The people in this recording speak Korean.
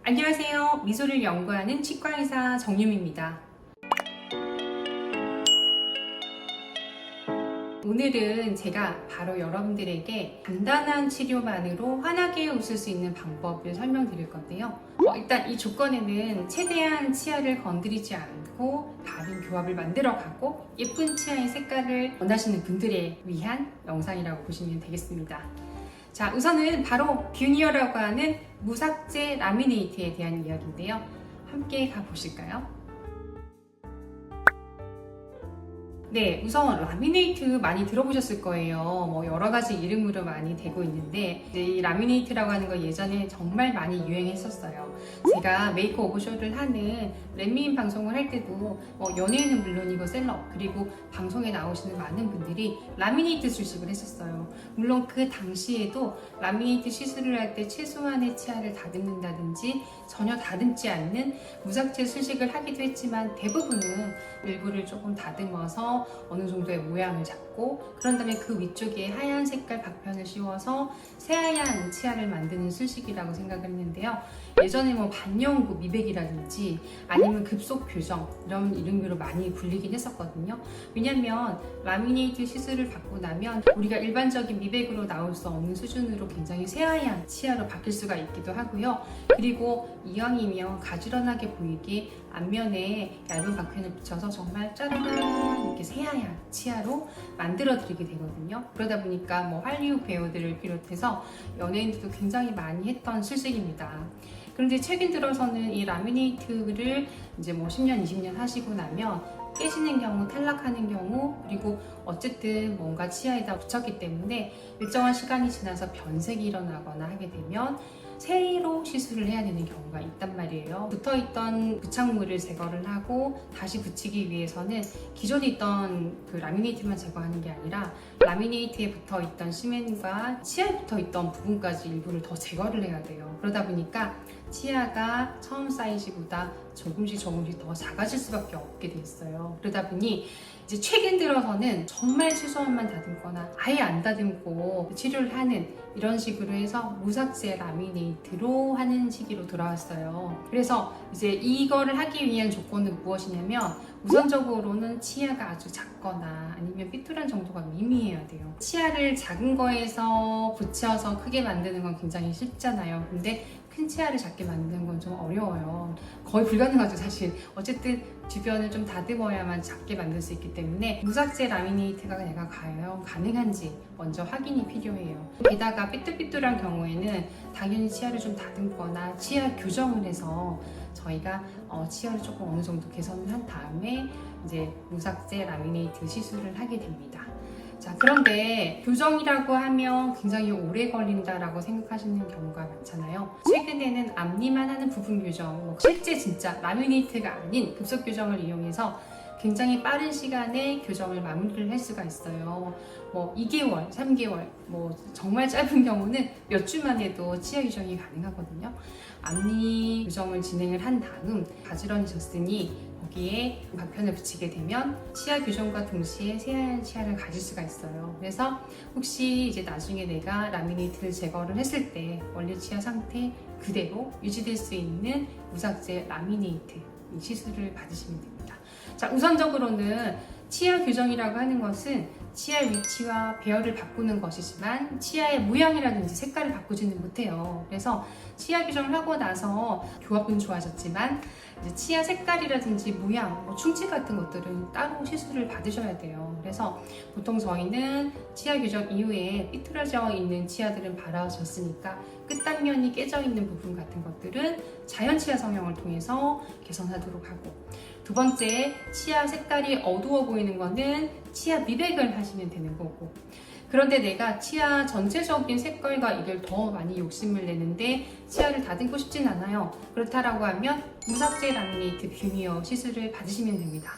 안녕하세요. 미소를 연구하는 치과의사 정유미입니다. 오늘은 제가 바로 여러분들에게 간단한 치료만으로 환하게 웃을 수 있는 방법을 설명드릴 건데요. 일단 이 조건에는 최대한 치아를 건드리지 않고 바른 교합을 만들어가고 예쁜 치아의 색깔을 원하시는 분들에 위한 영상이라고 보시면 되겠습니다. 자, 우선은 바로 뷰니어라고 하는 무삭제 라미네이트에 대한 이야기인데요. 함께 가보실까요? 네, 우선 라미네이트 많이 들어보셨을 거예요. 여러 가지 이름으로 많이 되고 있는데 이제 이 라미네이트라고 하는 거 예전에 정말 많이 유행했었어요. 제가 메이크오버 쇼를 하는 렛미인 방송을 할 때도 연예인은 물론이고 셀럽 그리고 방송에 나오시는 많은 분들이 라미네이트 수식을 했었어요. 물론 그 당시에도 라미네이트 시술을 할 때 최소한의 치아를 다듬는다든지 전혀 다듬지 않는 무삭제 수식을 하기도 했지만 대부분은 일부를 조금 다듬어서 어느 정도의 모양을 잡고 그런 다음에 그 위쪽에 하얀 색깔 박편을 씌워서 새하얀 치아를 만드는 술식이라고 생각을 했는데요. 예전에 반영구 미백이라든지 아니면 급속 교정 이런 이름으로 많이 불리긴 했었거든요. 왜냐면 라미네이트 시술을 받고 나면 우리가 일반적인 미백으로 나올 수 없는 수준으로 굉장히 새하얀 치아로 바뀔 수가 있기도 하고요. 그리고 이왕이면 가지런하게 보이게 앞면에 얇은 박편을 붙여서 정말 짜라란 이렇게 새하얀 치아로 만들어 드리게 되거든요. 그러다 보니까 할리우드 배우들을 비롯해서 연예인들도 굉장히 많이 했던 술식입니다. 그런데 최근 들어서는 이 라미네이트를 이제 10년, 20년 하시고 나면 깨지는 경우, 탈락하는 경우, 그리고 어쨌든 뭔가 치아에다 붙였기 때문에 일정한 시간이 지나서 변색이 일어나거나 하게 되면 새로 시술을 해야 되는 경우가 있단 말이에요. 붙어있던 부착물을 제거를 하고 다시 붙이기 위해서는 기존에 있던 그 라미네이트만 제거하는 게 아니라 라미네이트에 붙어있던 시멘과 치아에 붙어있던 부분까지 일부를 더 제거를 해야 돼요. 그러다 보니까 치아가 처음 사이즈보다 조금씩 더 작아질 수밖에 없게 돼 있어요. 그러다 보니 이제 최근 들어서는 정말 최소한만 다듬거나 아예 안 다듬고 치료를 하는 이런 식으로 해서 무삭제 라미네이트로 하는 시기로 돌아왔어요. 그래서 이제 이거를 하기 위한 조건은 무엇이냐면 우선적으로는 치아가 아주 작거나 아니면 삐뚤한 정도가 미미해야 돼요. 치아를 작은 거에서 붙여서 크게 만드는 건 굉장히 쉽잖아요. 근데 큰 치아를 작게 만드는 건 좀 어려워요. 거의 불가능하죠, 사실. 어쨌든 주변을 좀 다듬어야만 작게 만들 수 있기 때문에 무삭제 라미네이트가 내가 과연 가능한지 먼저 확인이 필요해요. 게다가 삐뚤삐뚤한 경우에는 당연히 치아를 좀 다듬거나 치아 교정을 해서 저희가 치아를 조금 어느 정도 개선을 한 다음에 이제 무삭제 라미네이트 시술을 하게 됩니다. 자, 그런데 교정이라고 하면 굉장히 오래 걸린다라고 생각하시는 경우가 많잖아요. 최근에는 앞니만 하는 부분 교정, 실제 진짜 라미네이트가 아닌 급속 교정을 이용해서 굉장히 빠른 시간에 교정을 마무리를 할 수가 있어요. 2개월, 3개월, 정말 짧은 경우는 몇 주만 해도 치아 교정이 가능하거든요. 앞니 교정을 진행을 한 다음 가지런히 졌으니 거기에 박편을 붙이게 되면 치아 교정과 동시에 새하얀 치아를 가질 수가 있어요. 그래서 혹시 이제 나중에 내가 라미네이트를 제거를 했을 때 원래 치아 상태 그대로 유지될 수 있는 무삭제 라미네이트 이 시술을 받으시면 됩니다. 자, 우선적으로는 치아 교정이라고 하는 것은 치아 위치와 배열을 바꾸는 것이지만 치아의 모양이라든지 색깔을 바꾸지는 못해요. 그래서 치아 교정을 하고 나서 교합은 좋아졌지만 이제 치아 색깔이라든지 모양, 충치 같은 것들은 따로 시술을 받으셔야 돼요. 그래서 보통 저희는 치아 교정 이후에 삐뚤어져 있는 치아들은 바라졌으니까 끝단면이 깨져 있는 부분 같은 것들은 자연 치아 성형을 통해서 개선하도록 하고, 두 번째, 치아 색깔이 어두워 보이는 거는 치아 미백을 하시면 되는 거고, 그런데 내가 치아 전체적인 색깔과 이걸 더 많이 욕심을 내는데 치아를 다듬고 싶진 않아요. 그렇다라고 하면 무삭제 라미네이트 뷰니어 시술을 받으시면 됩니다.